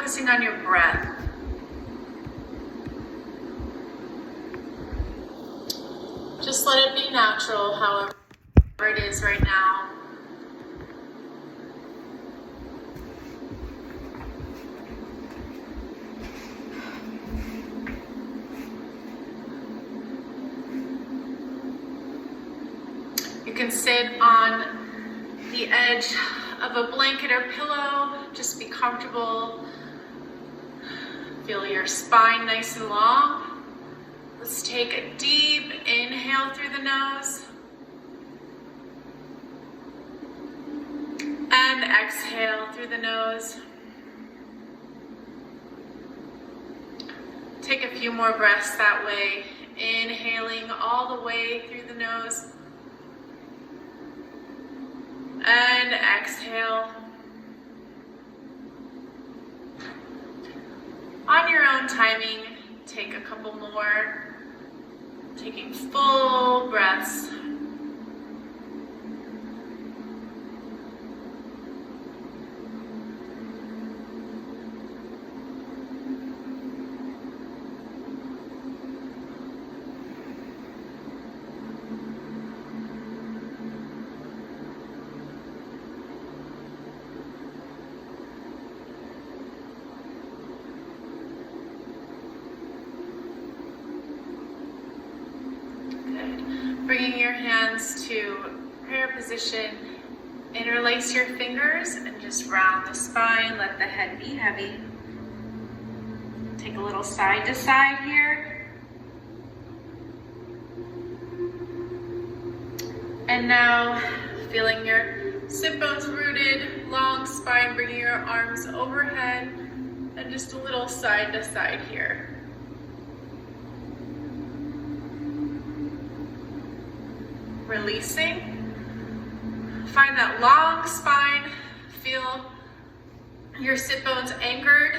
focusing on your breath. Just let it be natural, however it is right now. You can sit on the edge of a blanket or pillow. Just be comfortable. Feel your spine nice and long. Let's take a deep inhale through the nose. And exhale through the nose. Take a few more breaths that way. Inhaling all the way through the nose. And exhale. On your own timing, take a couple more. Taking full breaths. Bringing your hands to prayer position, interlace your fingers and just round the spine, let the head be heavy. Take a little side to side here. And now, feeling your sit bones rooted, long spine, bringing your arms overhead, and just a little side to side here. Releasing. Find that long spine. Feel your sit bones anchored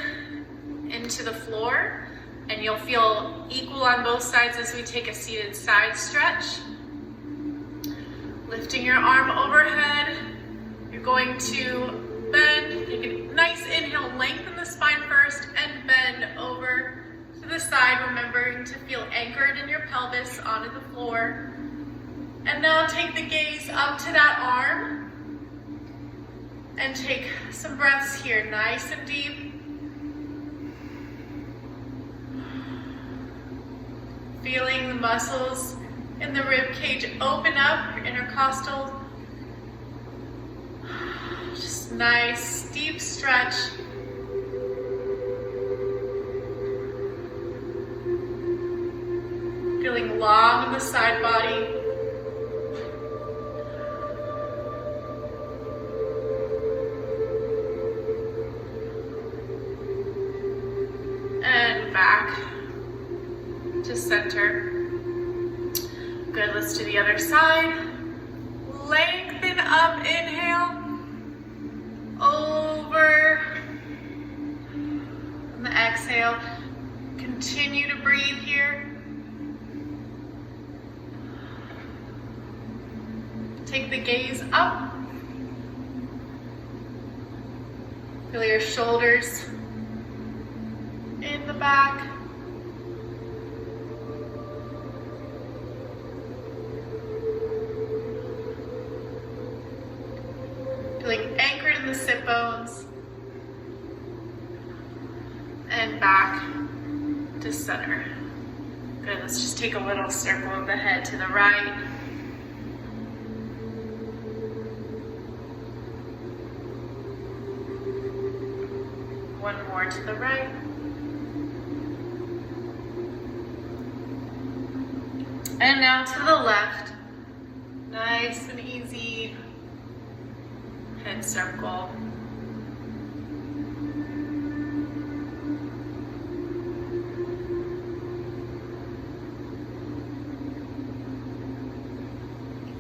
into the floor, and you'll feel equal on both sides as we take a seated side stretch. Lifting your arm overhead. You're going to bend. Take a nice inhale, lengthen the spine first, and bend over to the side, remembering to feel anchored in your pelvis onto the floor. And now take the gaze up to that arm and take some breaths here, nice and deep. Feeling the muscles in the rib cage open up, your intercostal. Just nice, deep stretch. Feeling long in the side body. Back to center. Good, let's do the other side. Lengthen up, inhale. Over. And the exhale. Continue to breathe here. Take the gaze up. Feel your shoulders in the back. Feeling anchored in the sit bones. And back to center. Good, let's just take a little circle of the head to the right. One more to the right. And now to the left. Nice and easy. Head circle.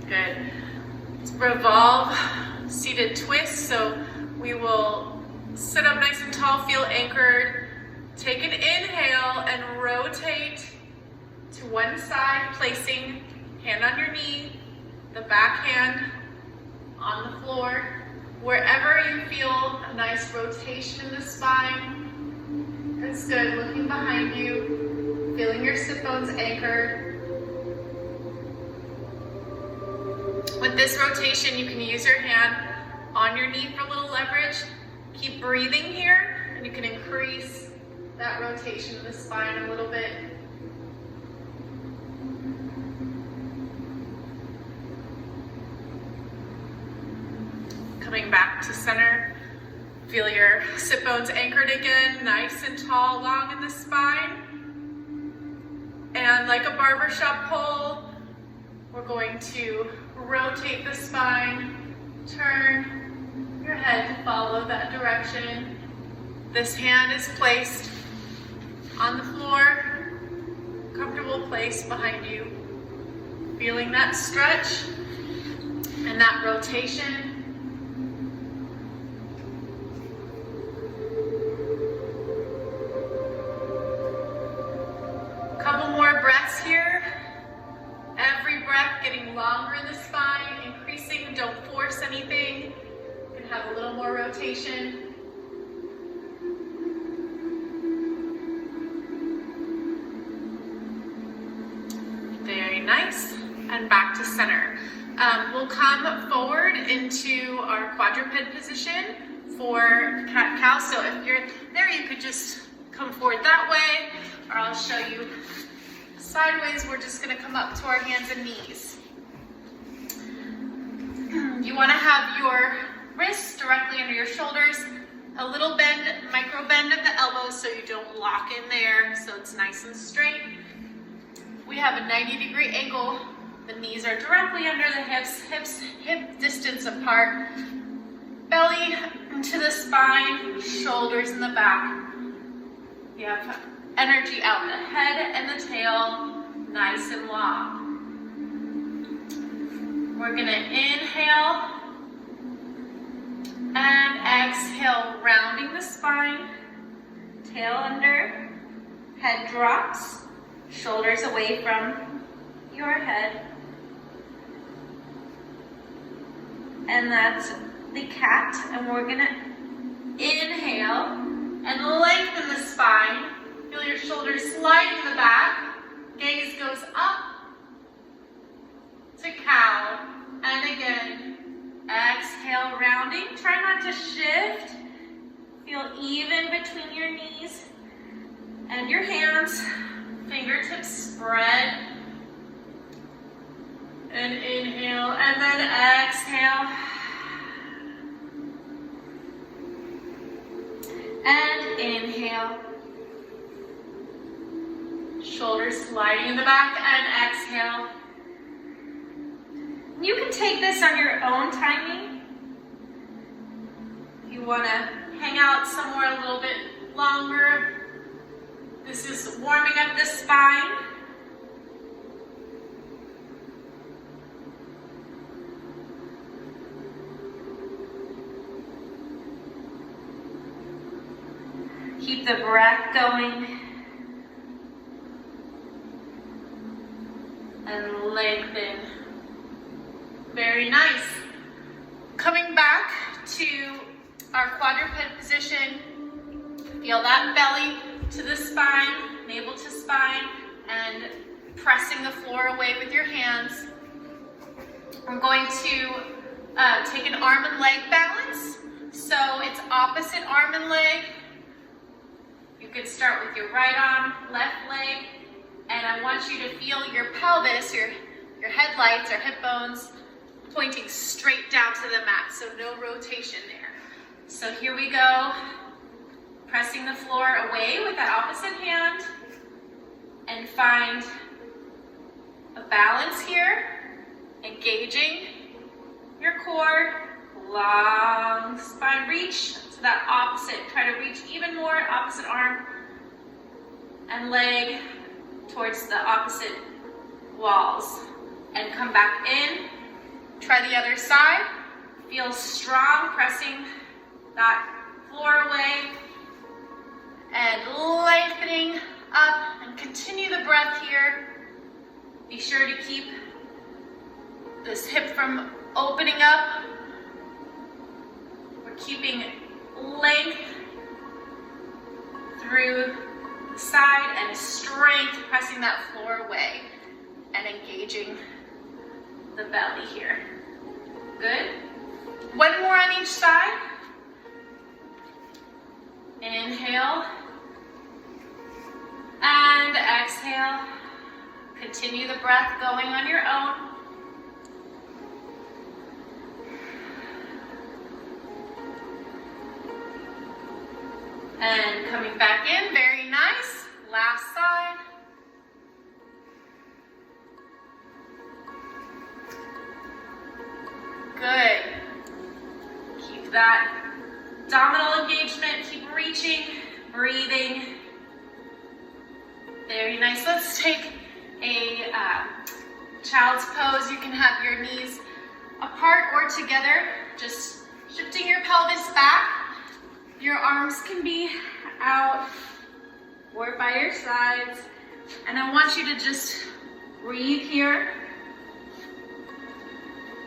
Good. Let's revolve, seated twist. So we will sit up nice and tall, feel anchored. Take an inhale and rotate to one side, placing hand on your knee, the back hand on the floor. Wherever you feel a nice rotation in the spine, That's good. Looking behind you, feeling your sit bones anchored. With this rotation, you can use your hand on your knee for a little leverage. Keep breathing here, and you can increase that rotation of the spine a little bit. Coming back to center. Feel your sit bones anchored again, nice and tall, long in the spine. And like a barbershop pole, we're going to rotate the spine, turn your head to follow that direction. This hand is placed on the floor, comfortable place behind you. Feeling that stretch and that rotation. Couple more breaths here. Every breath getting longer in the spine, increasing. Don't force anything. You can have a little more rotation. Very nice. And back to center. We'll come forward into our quadruped position for cat-cow. So if you're there, you could just come forward that way, or I'll show you sideways. We're just going to come up to our hands and knees. You want to have your wrists directly under your shoulders, a little bend, micro bend of the elbows so you don't lock in there, so it's nice and straight. We have a 90-degree angle. The knees are directly under the hips, hip distance apart. Belly into the spine, shoulders in the back. You have energy out the head and the tail, nice and long. We're gonna inhale and exhale, rounding the spine, tail under, head drops, shoulders away from your head. And that's the cat, and we're gonna inhale and lengthen the spine. Feel your shoulders slide in the back. Gaze goes up to cow. And again, exhale, rounding. Try not to shift. Feel even between your knees and your hands. Fingertips spread. And inhale, and then exhale. And inhale. Shoulders sliding in the back, and exhale. You can take this on your own timing. If you want to hang out somewhere a little bit longer, this is warming up the spine. Keep the breath going. And lengthen. Very nice. Coming back to our quadruped position. Feel that belly to the spine, navel to spine, and pressing the floor away with your hands. We're going to take an arm and leg balance. So it's opposite arm and leg. You could start with your right arm, left leg, and I want you to feel your pelvis, your headlights or hip bones pointing straight down to the mat, so no rotation there. So here we go, pressing the floor away with that opposite hand, and find a balance here, engaging your core, long spine reach to that opposite, try to reach even more, opposite arm and leg towards the opposite walls, and come back in. Try the other side. Feel strong, pressing that floor away and lengthening up, and continue the breath here. Be sure to keep this hip from opening up. We're keeping length through the side and strength, pressing that floor away and engaging the belly here. Good. One more on each side. Inhale and exhale. Continue the breath going on your own. And coming back in, very nice. Last side. Good. Keep that abdominal engagement, keep reaching, breathing. Very nice. Let's take a child's pose. You can have your knees apart or together, just shifting your pelvis back. Your arms can be out or by your sides. And I want you to just breathe here.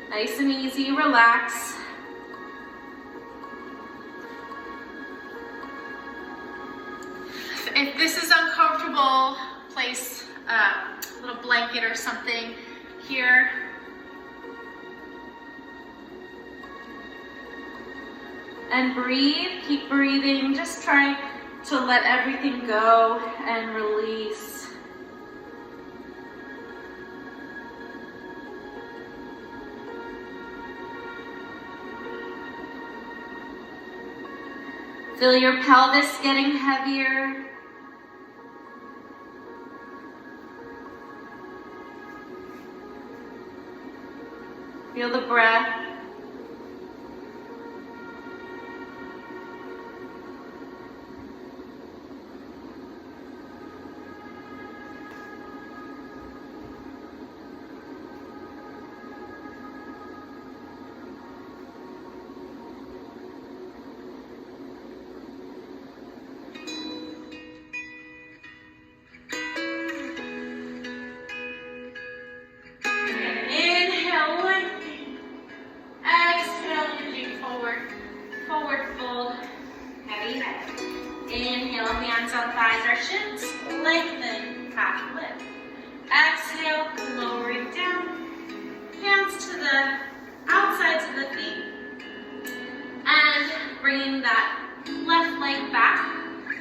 Nice and easy, relax. If this is uncomfortable, place a little blanket or something here. And breathe, keep breathing, just try to let everything go and release. Feel your pelvis getting heavier. Feel the breath. Inhale, hands on thighs or shins, lengthen, half lift. Exhale, lowering down, hands to the outsides of the feet, and bringing that left leg back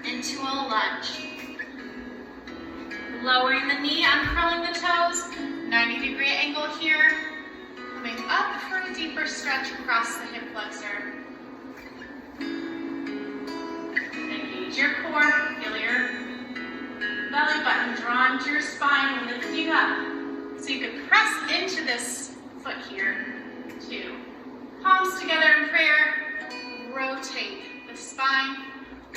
into a lunge. Lowering the knee, uncurling the toes, 90-degree angle here, coming up for a deeper stretch across the hip flexor. Your core, feel your belly button drawn to your spine, lifting up. So you can press into this foot here, too. Palms together in prayer, rotate the spine,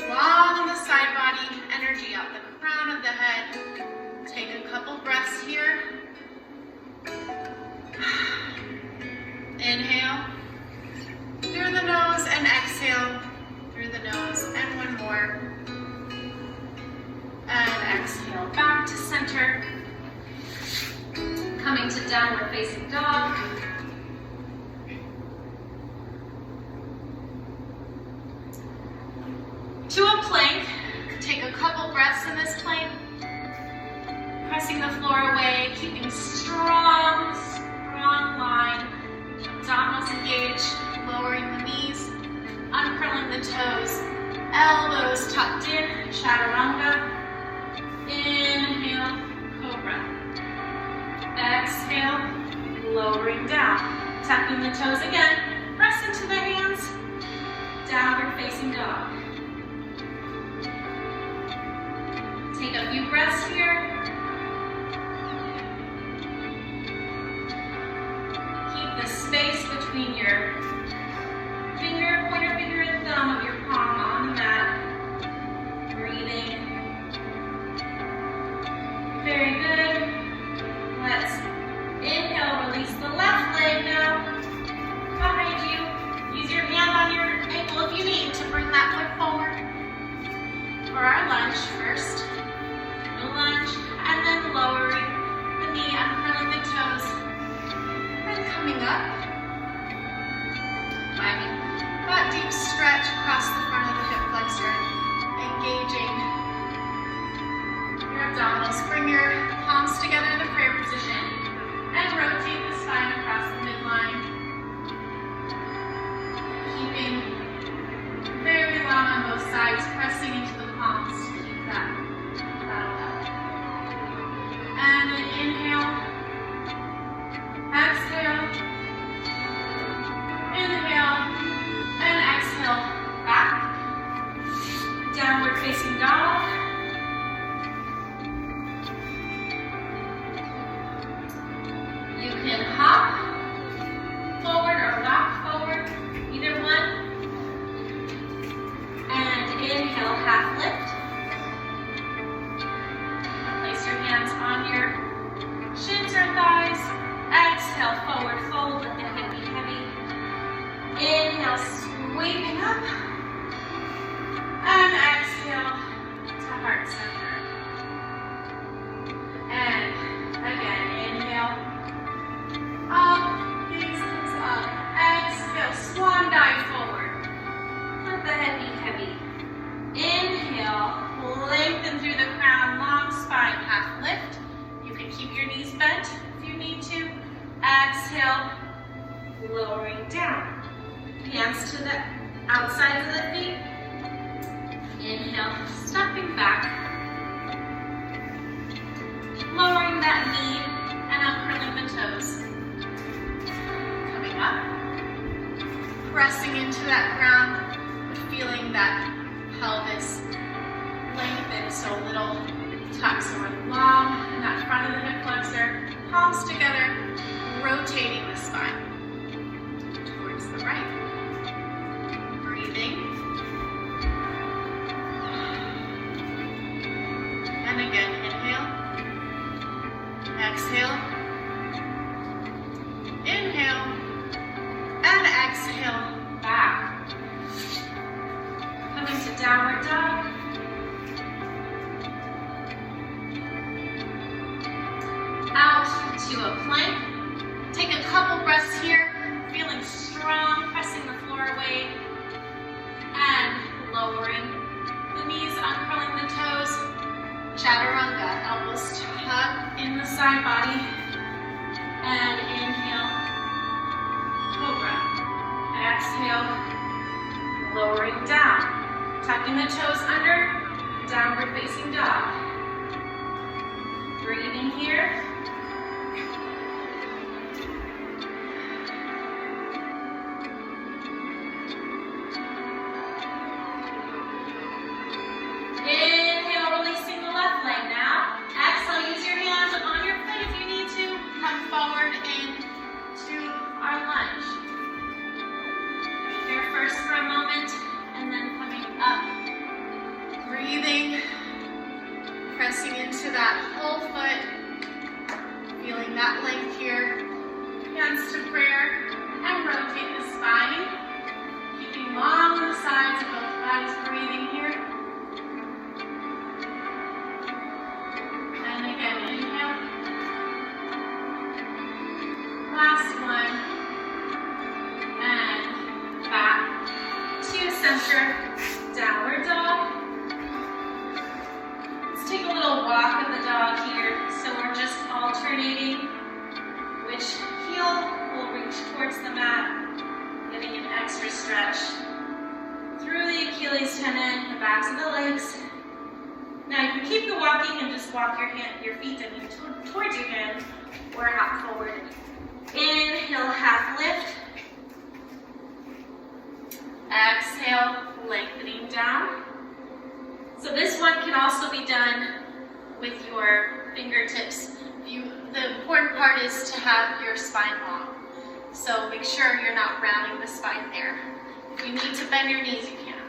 long on the side body, energy up the crown of the head. Take a couple breaths here. Inhale through the nose and exhale through the nose, and one more. And exhale back to center. Coming to downward facing dog. To a plank. Take a couple breaths in this plank. Pressing the floor away, keeping strong line. Abdominals engaged, lowering the knees, uncurling the toes, elbows tucked in, chaturanga. Inhale, cobra. Exhale, lowering down. Tucking the toes again, press into the hands, downward facing dog. Take a few breaths here. Keep the space between your pointer finger and thumb of your palm on the mat. Breathing. Very good. Let's inhale, release the left leg now. Behind you. Use your hand on your ankle if you need to bring that foot forward. For our lunge first. The lunge, and then lowering the knee, uncurling the toes. And coming up. keeping very long on both sides, pressing into the palms to keep that battle up. And then inhale, exhale, inhale, and exhale, back. Downward facing dog. You can hop forward or rock forward, either one. And inhale, half lift. Place your hands on your shins or thighs. Exhale, forward fold, let the head be heavy. Inhale, sweeping up. And exhale to heart center. And again, inhale. Up, faces up. Exhale, swan dive forward. Let the head be heavy. Inhale, lengthen through the crown, long spine, half lift. You can keep your knees bent if you need to. Exhale, lowering down. Hands to the outside of the feet. Inhale, stepping back. Lowering that knee and uncurling the toes. Coming up. Pressing into that ground, but feeling that pelvis lengthen, so little tucks are long in that front of the hip flexor. Palms together, rotating the spine towards the right. Breathing. And again, inhale. Exhale. Inhale. And exhale, back. Coming to downward dog. Out to a plank. Take a couple breaths here, feeling strong, pressing the floor away, and lowering the knees, uncurling the toes. Chaturanga, elbows tuck in the side body, and inhale, cobra. Exhale, lowering down, tucking the toes under, downward facing dog. Breathing here. Inhale, releasing the left leg now. Exhale, use your hands on your foot if you need to. Come forward into our lunge. Here first for a moment, and then coming up. Breathing, pressing into that whole foot. Feeling that length here. Hands to prayer, and rotate the spine. Keeping long on the sides of both bodies. Breathing here. And again, inhale. Last one. And back to center. Downward dog. Let's take a little walk of the dog here. So we're just alternating which heel will reach towards the mat, getting an extra stretch through the Achilles tendon, the backs of the legs. Now you can keep the walking and just walk your feet towards your hand or hop forward. Inhale, half lift. Exhale, lengthening down. So this one can also be done with your fingertips. The important part is to have your spine long. So make sure you're not rounding the spine there. If you need to bend your knees, you can.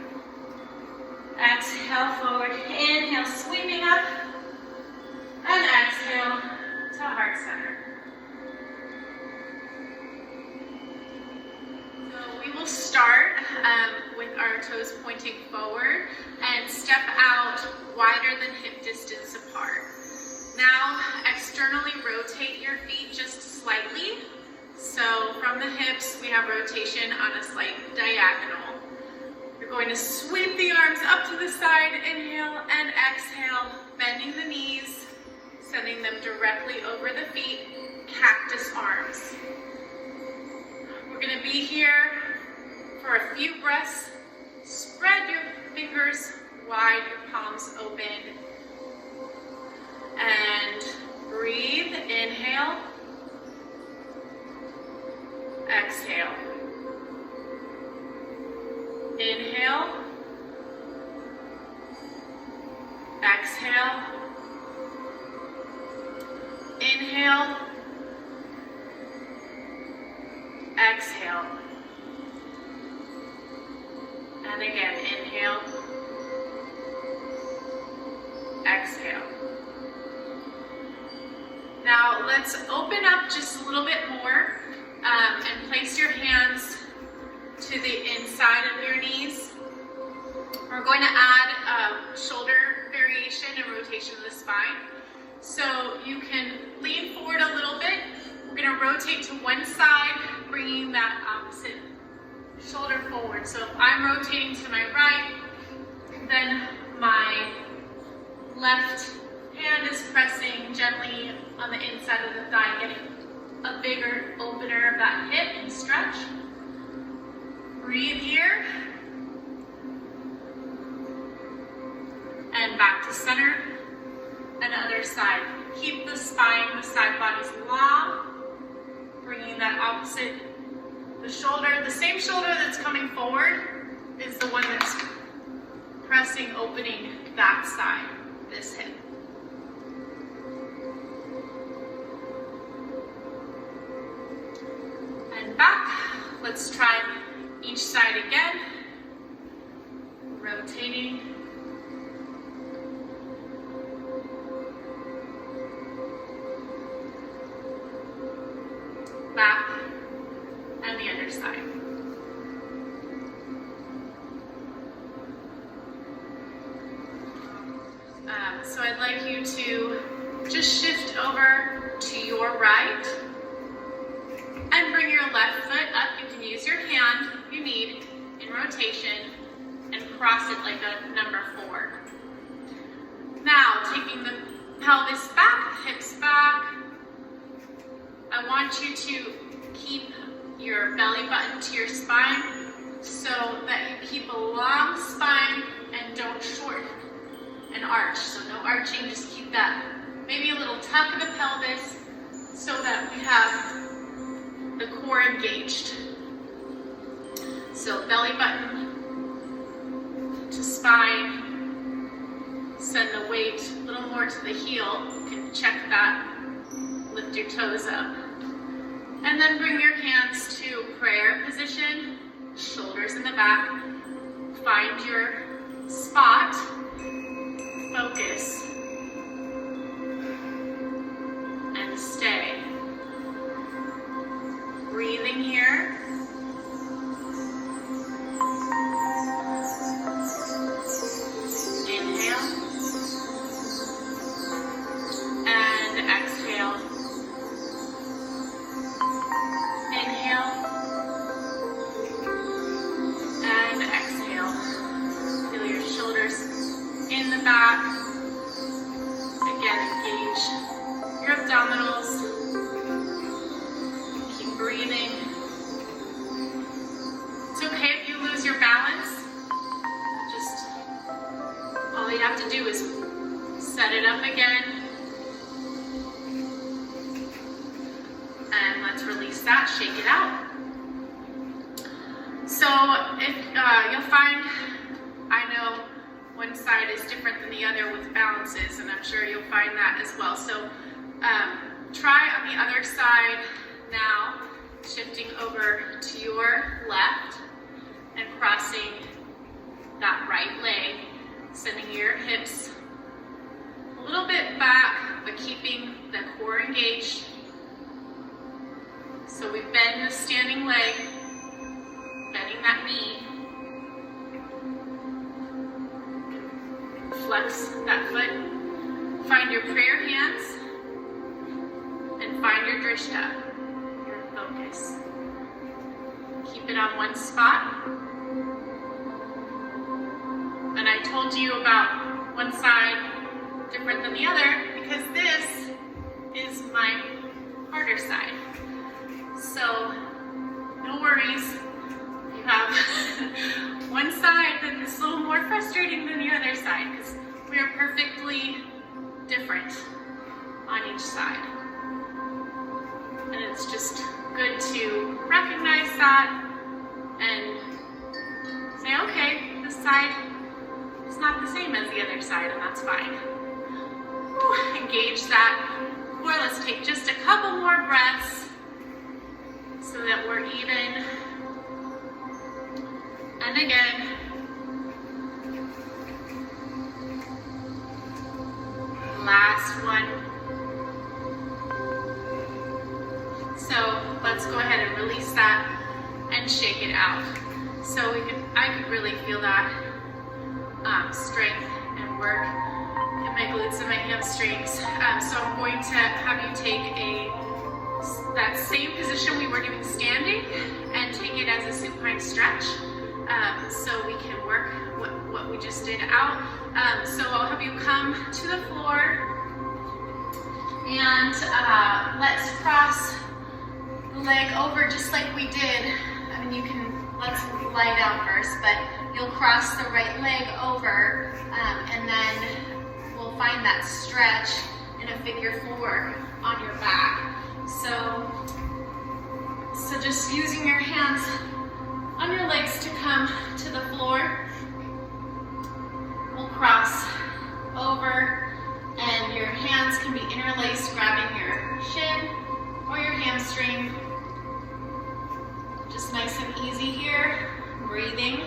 Exhale, forward. Inhale, sweeping up. And exhale to heart center. So we will start with our toes pointing forward and step out wider than hip distance apart. Now, externally rotate your feet just slightly. So from the hips, we have rotation on a slight diagonal. You're going to sweep the arms up to the side, inhale and exhale, bending the knees, sending them directly over the feet, cactus arms. We're going to be here For a few breaths, spread your fingers wide, your palms open. And breathe, inhale, exhale. Inhale, exhale, inhale, exhale, and again, inhale, exhale. Now let's open up just a little bit more and place your hands to the inside of your knees. We're going to add shoulder variation and rotation of the spine. So you can lean forward a little bit. We're going to rotate to one side, bringing that opposite shoulder forward. So if I'm rotating to my right, then my left hand is pressing gently on the inside of the thigh, getting a bigger opener of that hip and stretch. Breathe here. And back to center. And other side. Keep the spine, the side bodies long. Bringing that opposite, the shoulder, the same shoulder that's coming forward is the one that's pressing, opening that side, this hip. And back. Let's try each side again. Rotating. Back. And the other side. So I'd like you to just shift over to your right and bring your left foot up. You can use your hand if you need in rotation and cross it like a number 4. Now, taking the pelvis back, hips back, I want you to keep your belly button to your spine so that you keep a long spine and don't shorten and arch. So no arching, just keep that. Maybe a little tuck of the pelvis so that we have the core engaged. So belly button to spine. Send the weight a little more to the heel. You can check that. Lift your toes up. And then bring your hands to prayer position. Shoulders in the back. Find your spot. Focus. And stay. Breathing here. Inhale. And exhale. Inhale. And exhale. Feel your shoulders in the back. Again, engage your abdominals. Keep breathing. It's okay if you lose your balance. Just all you have to do is set it up again. And let's release that, shake it out. So if you'll find, I know one side is different than the other with balances, and I'm sure you'll find that as well. So try on the other side now, shifting over to your left and crossing that right leg, sending your hips a little bit back, but keeping the core engaged. So we bend the standing leg, bending that knee. Flex that foot. Find your prayer hands and find your drishta, your focus. Keep it on one spot. And I told you about one side different than the other because this is my harder side. So no worries if you have side that's a little more frustrating than the other side, because we are perfectly different on each side. And it's just good to recognize that and say, okay, this side is not the same as the other side, and that's fine. Whew, engage that. Or let's take just a couple more breaths so that we're even. And again. Last one. So let's go ahead and release that and shake it out. So I could really feel that strength and work in my glutes and my hamstrings. So I'm going to have you take that same position we were doing standing and take it as a supine stretch. So we can work what we just did out. So I'll have you come to the floor and let's cross the leg over just like we did. I mean, let's lie down first, but you'll cross the right leg over and then we'll find that stretch in a figure 4 on your back. So just using your hands on your legs to come to the floor. We'll cross over and your hands can be interlaced, grabbing your shin or your hamstring. Just nice and easy here, breathing.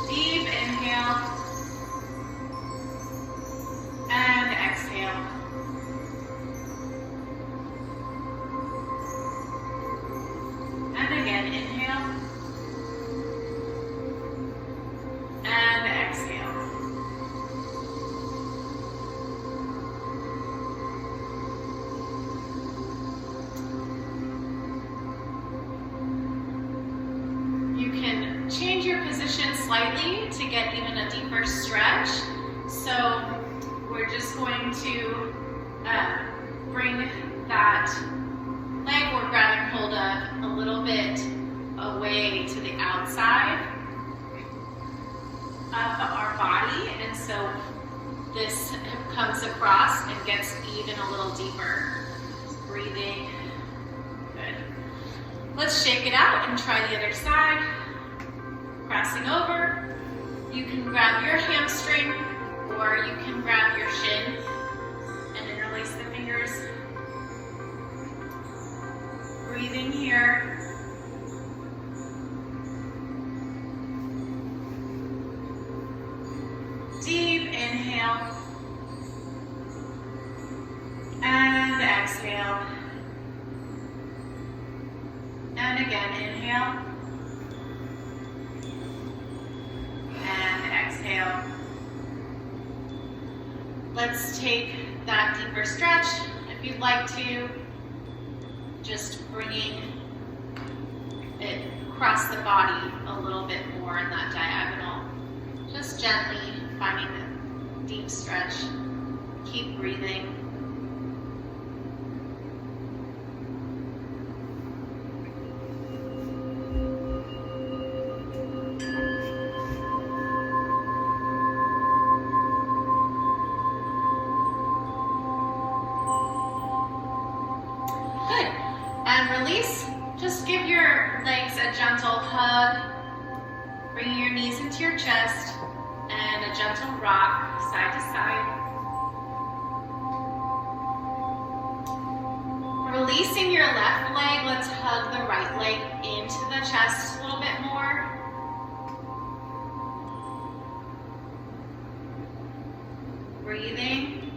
Deep inhale and exhale. And again, inhale and exhale. You can change your position slightly to get even a deeper stretch. So we're just going to bring that leg we're grabbing hold of a little bit away to the outside of our body, and so this comes across and gets even a little deeper. Just breathing. Good. Let's shake it out and try the other side. Crossing over. You can grab your hamstring or you can grab your shin and interlace the fingers. Breathing here. Deep inhale and exhale. And again, inhale and exhale. Let's take that deeper stretch. If you'd like to, just bringing it across the body a little bit more in that diagonal. Just gently finding the deep stretch. Keep breathing. Good. And release. Just give your legs a gentle hug. Bringing your knees into your chest. And a gentle rock side to side. Releasing your left leg, let's hug the right leg into the chest a little bit more. Breathing.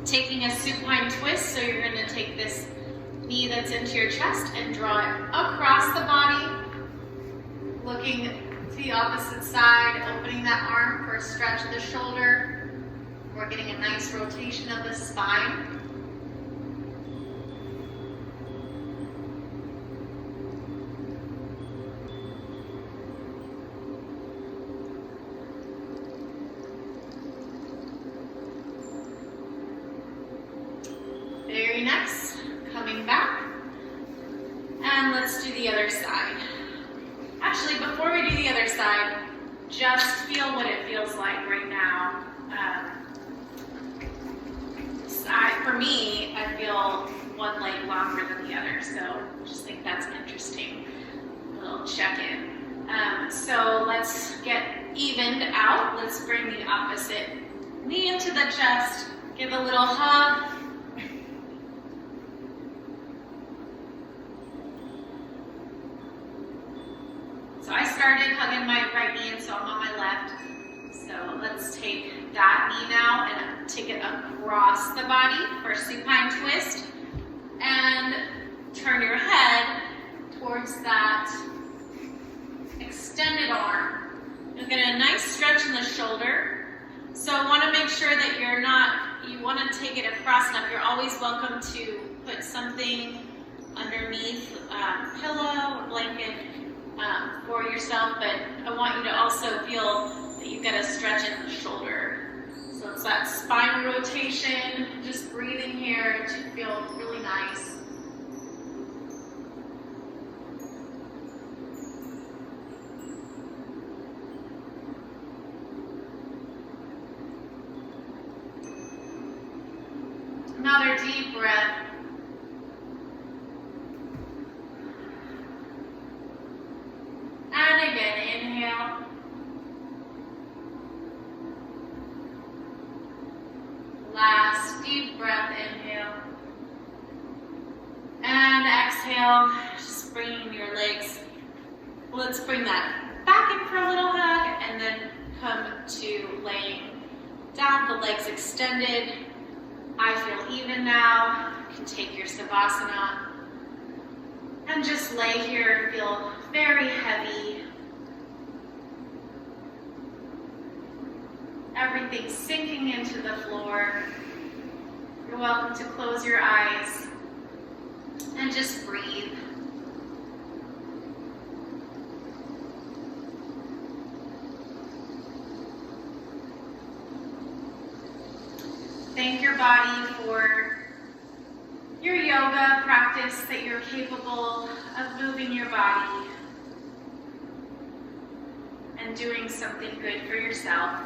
Taking a supine twist, so you're going to take this knee that's into your chest and draw it across the body. Looking to the opposite side, opening that arm for a stretch of the shoulder. We're getting a nice rotation of the spine. side, just feel what it feels like right now. For me, I feel one leg longer than the other, so I just think that's an interesting little check-in. So let's get evened out. Let's bring the opposite knee into the chest. Give a little hug. So I started hugging my right knee, and so I'm on my left. So let's take that knee now and take it across the body for supine twist. And turn your head towards that extended arm. You'll get a nice stretch in the shoulder. So I want to make sure that you want to take it across enough. You're always welcome to put something underneath, pillow or blanket for yourself, but I want you to also feel that you've got a stretch in the shoulder. So it's that spine rotation, just breathing here to feel really nice. Another deep breath. And again, inhale. Last deep breath, inhale. And exhale, just bringing your legs. Let's bring that back in for a little hug and then come to laying down, the legs extended. I feel even now. You can take your Savasana and just lay here, feel very heavy. Everything sinking into the floor. You're welcome to close your eyes and just breathe. Thank your body for your yoga practice, that you're capable of moving your body and doing something good for yourself.